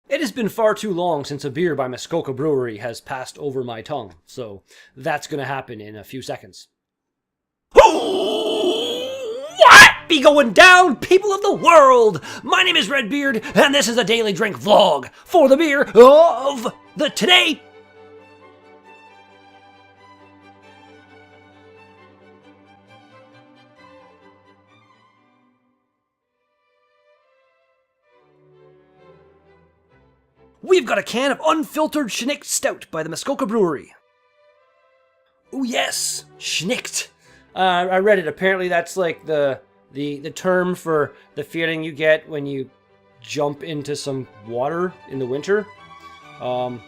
It has been far too long since a beer by Muskoka Brewery has passed over my tongue, so that's going to happen in a few seconds. What be going down, people of the world? My name is Redbeard, and this is a daily drink vlog for the beer of the today. We've got a can of unfiltered Shinnicked Stout by the Muskoka Brewery. Oh yes, Shinnicked. I read it. Apparently that's like the term for the feeling you get when you jump into some water in the winter. Well,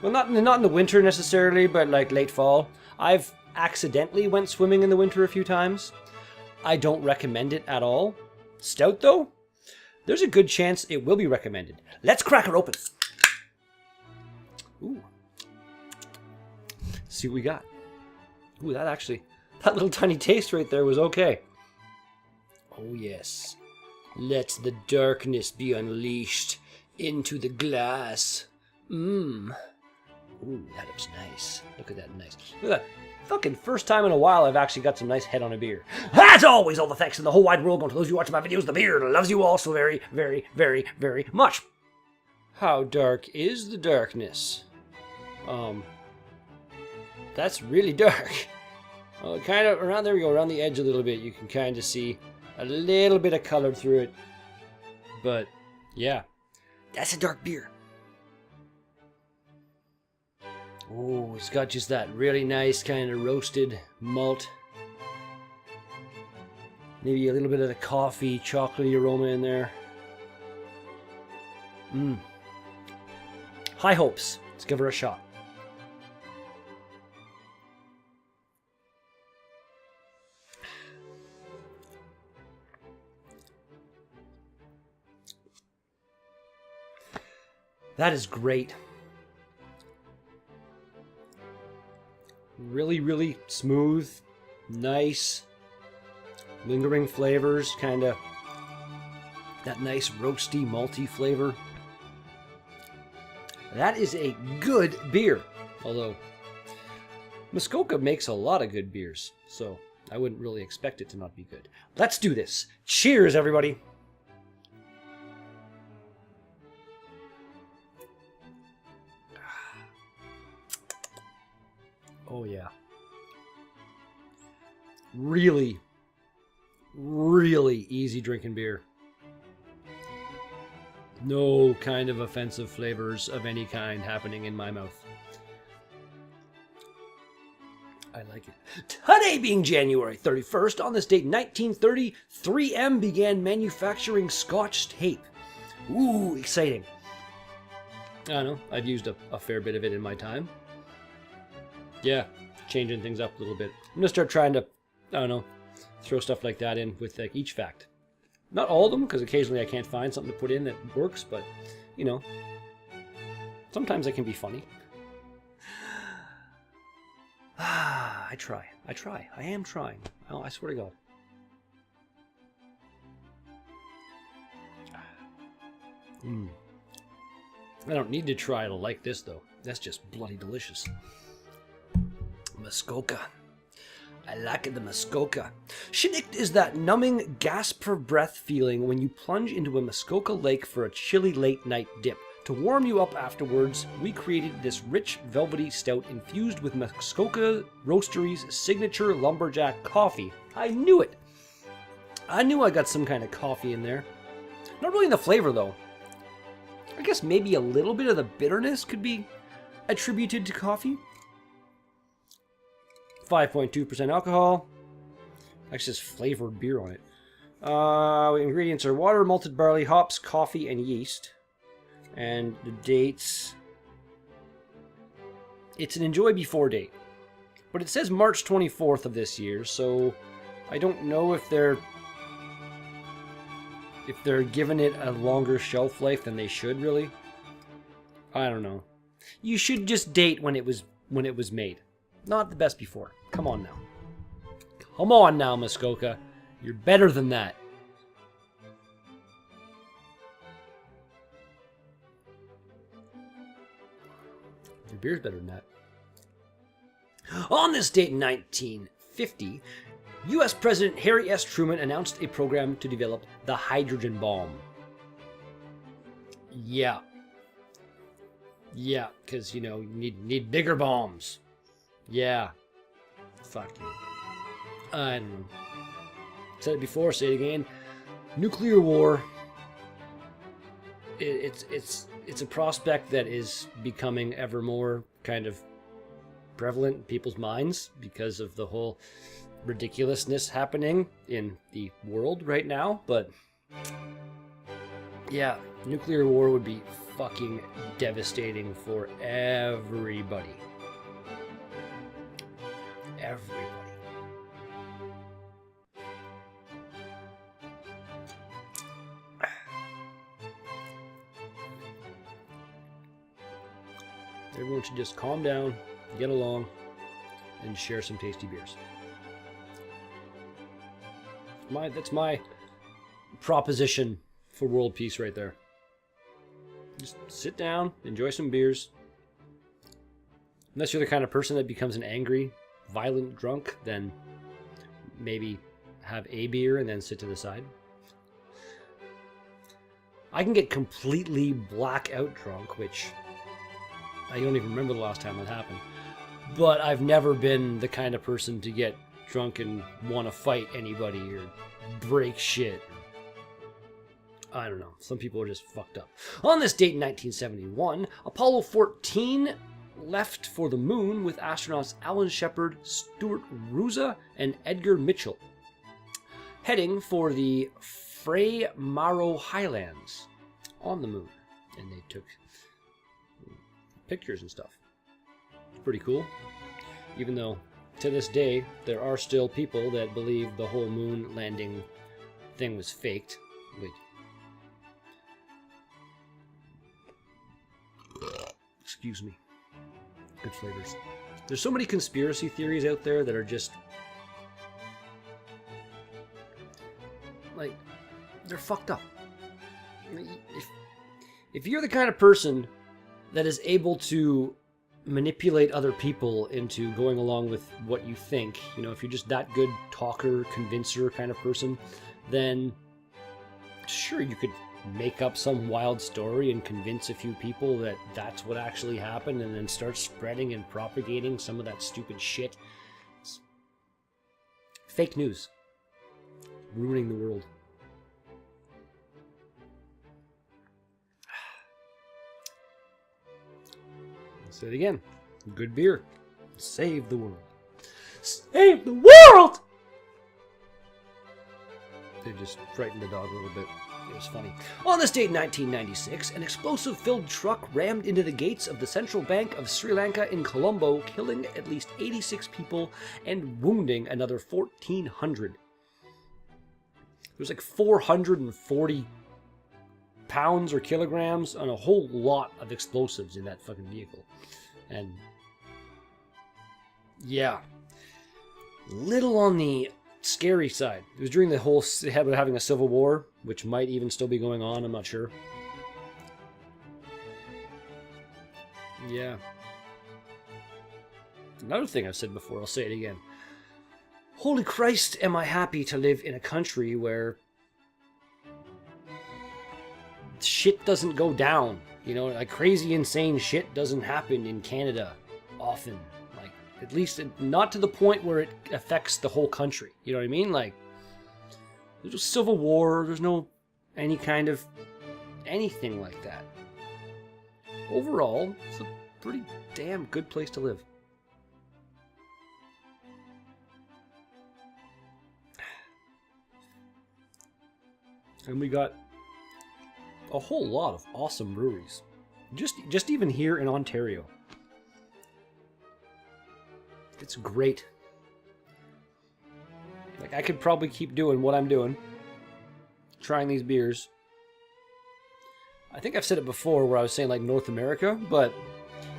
not in the winter necessarily, but like late fall. I've accidentally went swimming in the winter a few times. I don't recommend it at all. Stout though, there's a good chance it will be recommended. Let's crack her open. Ooh. See what we got. Ooh, that little tiny taste right there was okay. Oh yes. Let the darkness be unleashed into the glass. Ooh, that looks nice. Look at that nice. Look at that. Fucking first time in a while I've actually got some nice head on a beer. As always, all the thanks in the whole wide world going to those of you watching my videos. The beer loves you all so very, very, very, very much. How dark is the darkness? That's really dark. Kind of around there we go, around the edge a little bit. You can kind of see a little bit of color through it. But yeah, that's a dark beer. Oh, it's got just that really nice kind of roasted malt. Maybe a little bit of the coffee, chocolatey aroma in there. High hopes. Let's give her a shot. That is great. Really, really smooth, nice, lingering flavors, kind of that nice roasty, malty flavor. That is a good beer. Although, Muskoka makes a lot of good beers, so I wouldn't really expect it to not be good. Let's do this. Cheers, everybody. Oh yeah. Really, really easy drinking beer. No kind of offensive flavors of any kind happening in my mouth. I like it. Today being January 31st, on this date in 1930, 3M began manufacturing Scotch tape. Ooh, exciting. I don't know, I've used a fair bit of it in my time. Yeah, changing things up a little bit. I'm gonna start trying to, I don't know, throw stuff like that in with like each fact. Not all of them, because occasionally I can't find something to put in that works, but, you know, sometimes it can be funny. I try. I am trying. Oh, I swear to God. I don't need to try to like this, though. That's just bloody delicious. Muskoka. I like the Muskoka. Shinnicked is that numbing gasp for breath feeling when you plunge into a Muskoka lake for a chilly late night dip. To warm you up afterwards, we created this rich velvety stout infused with Muskoka Roastery's signature lumberjack coffee. I knew it. I knew I got some kind of coffee in there. Not really in the flavor though. I guess maybe a little bit of the bitterness could be attributed to coffee. 5.2% alcohol. Actually, says flavored beer on it. Ingredients are water, malted barley, hops, coffee, and yeast. And the dates. It's an enjoy before date. But it says March 24th of this year, so I don't know if they're giving it a longer shelf life than they should, really. I don't know. You should just date when it was made. Not the best before. Come on now. Come on now, Muskoka. You're better than that. Your beer's better than that. On this date in 1950, U.S. President Harry S. Truman announced a program to develop the hydrogen bomb. Yeah. Yeah, because, you know, you need bigger bombs. Yeah. Fuck you. I don't know. Said it before, say it again. Nuclear war. It's a prospect that is becoming ever more kind of prevalent in people's minds because of the whole ridiculousness happening in the world right now. But yeah, nuclear war would be fucking devastating for everybody. Everybody. Everyone should just calm down, get along, and share some tasty beers. That's my proposition for world peace right there. Just sit down, enjoy some beers. Unless you're the kind of person that becomes an angry, violent drunk, then maybe have a beer and then sit to the side. I can get completely blackout drunk, which I don't even remember the last time that happened. But I've never been the kind of person to get drunk and want to fight anybody or break shit. I don't know. Some people are just fucked up. On this date in 1971, Apollo 14 left for the moon with astronauts Alan Shepard, Stuart Roosa, and Edgar Mitchell, heading for the Fray Maro Highlands on the moon. And they took pictures and stuff. It's pretty cool. Even though, to this day, there are still people that believe the whole moon landing thing was faked. Wait. Excuse me. Good flavors. There's so many conspiracy theories out there that are just like, they're fucked up. If you're the kind of person that is able to manipulate other people into going along with what you think, you know, if you're just that good talker, convincer kind of person, then sure, you could make up some wild story and convince a few people that that's what actually happened and then start spreading and propagating some of that stupid shit. It's fake news. Ruining the world. I'll say it again. Good beer. Save the world. Save the world! They just frightened the dog a little bit. It was funny. On this date in 1996, an explosive-filled truck rammed into the gates of the Central Bank of Sri Lanka in Colombo, killing at least 86 people and wounding another 1,400. There was like 440 pounds or kilograms on a whole lot of explosives in that fucking vehicle. And yeah, little on the scary side. It was during the whole having a civil war, which might even still be going on, I'm not sure. Yeah. Another thing I've said before, I'll say it again. Holy Christ, am I happy to live in a country where shit doesn't go down. You know, like crazy, insane shit doesn't happen in Canada often. Like, at least not to the point where it affects the whole country. You know what I mean? Like, there's no civil war, there's no any kind of anything like that. Overall, it's a pretty damn good place to live. And we got a whole lot of awesome breweries. Just even here in Ontario. It's great. Like, I could probably keep doing what I'm doing. Trying these beers. I think I've said it before where I was saying like North America, but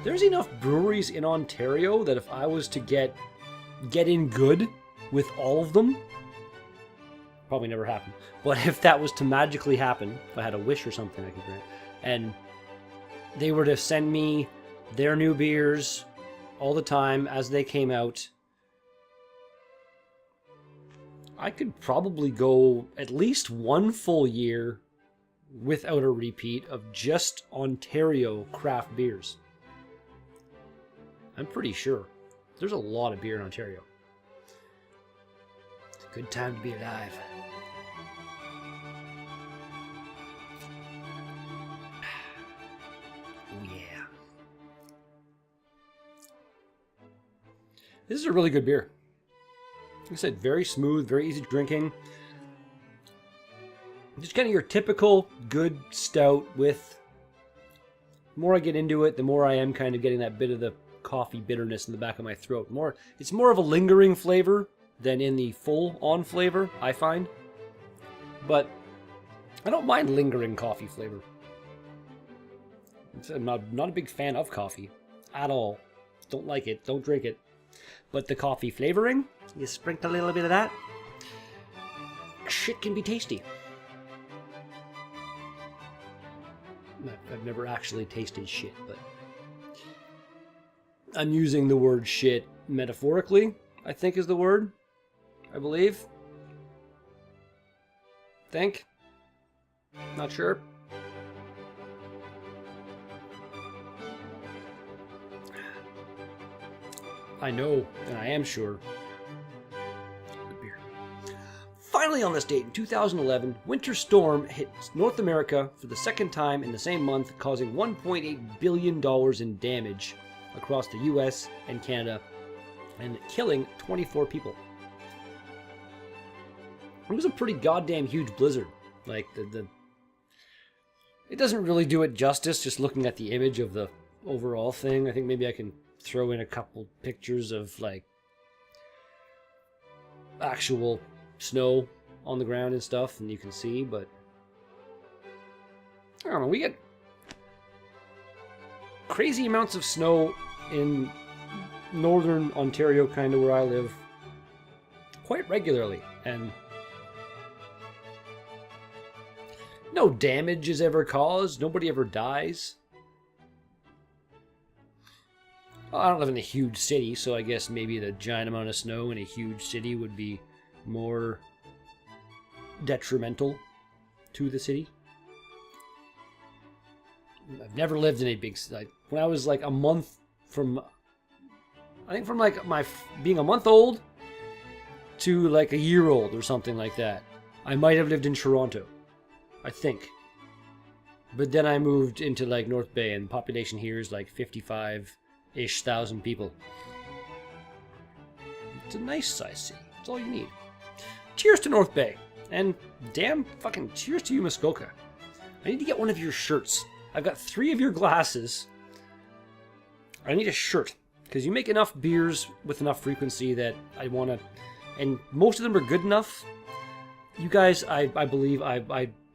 there's enough breweries in Ontario that if I was to get in good with all of them, probably never happen. But if that was to magically happen, if I had a wish or something I could grant, and they were to send me their new beers all the time as they came out. I could probably go at least one full year without a repeat of just Ontario craft beers. I'm pretty sure. There's a lot of beer in Ontario. It's a good time to be alive. Oh yeah. This is a really good beer. Like I said, very smooth, very easy drinking. Just kind of your typical good stout with... The more I get into it, the more I am kind of getting that bit of the coffee bitterness in the back of my throat. It's more of a lingering flavor than in the full-on flavor, I find. But I don't mind lingering coffee flavor. I'm not a big fan of coffee at all. Don't like it, don't drink it. But the coffee flavoring, you sprinkle a little bit of that, shit can be tasty. I've never actually tasted shit, but I'm using the word shit metaphorically, I think is the word. I believe. Think. Not sure. I know, and I am sure. Good beer. Finally on this date, in 2011, winter storm hit North America for the second time in the same month, causing $1.8 billion in damage across the US and Canada, and killing 24 people. It was a pretty goddamn huge blizzard. Like, it doesn't really do it justice just looking at the image of the overall thing. I think maybe I can throw in a couple pictures of, like, actual snow on the ground and stuff, and you can see, but I don't know, we get crazy amounts of snow in northern Ontario, kind of where I live, quite regularly, and no damage is ever caused, nobody ever dies. Well, I don't live in a huge city, so I guess maybe the giant amount of snow in a huge city would be more detrimental to the city. I've never lived in a big city. When I was like a month from, I think from like my being a month old to like a year old or something like that, I might have lived in Toronto, I think. But then I moved into like North Bay, and the population here is like 55-ish thousand people. It's a nice size city. That's all you need. Cheers to North Bay. And damn fucking cheers to you, Muskoka. I need to get one of your shirts. I've got 3 of your glasses. I need a shirt. Because you make enough beers with enough frequency that I want to... And most of them are good enough. You guys, I believe,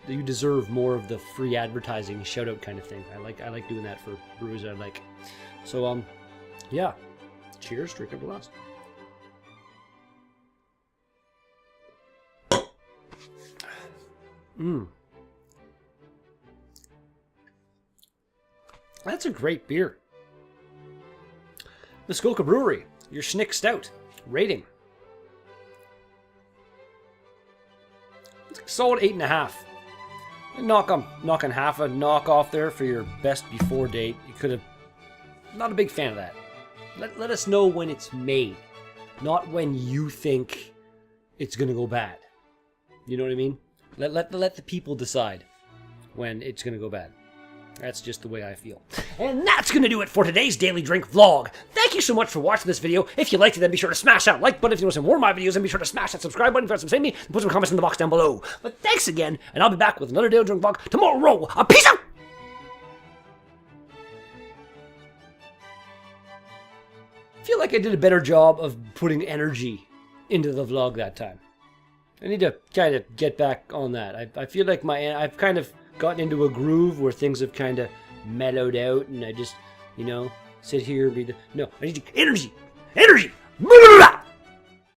you deserve more of the free advertising shout-out kind of thing. I like doing that for brews I like. So, yeah. Cheers, drink up a glass. That's a great beer. Muskoka Brewery, your Shinnicked Stout. Rating. It's a solid 8.5. Knocking half a knock off there for your best before date. You could have... Not a big fan of that. Let us know when it's made. Not when you think it's going to go bad. You know what I mean? Let the people decide when it's going to go bad. That's just the way I feel. And that's going to do it for today's Daily Drink vlog. Thank you so much for watching this video. If you liked it, then be sure to smash that like button. If you want to see more of my videos, then be sure to smash that subscribe button. If you want to say me, and put some comments in the box down below. But thanks again, and I'll be back with another Daily Drink vlog tomorrow. Peace out! I feel like I did a better job of putting energy into the vlog that time. I need to kind of get back on that. I feel like I've kind of gotten into a groove where things have kind of mellowed out, and I just, sit here and be no, I need energy! Energy! Blah, blah, blah.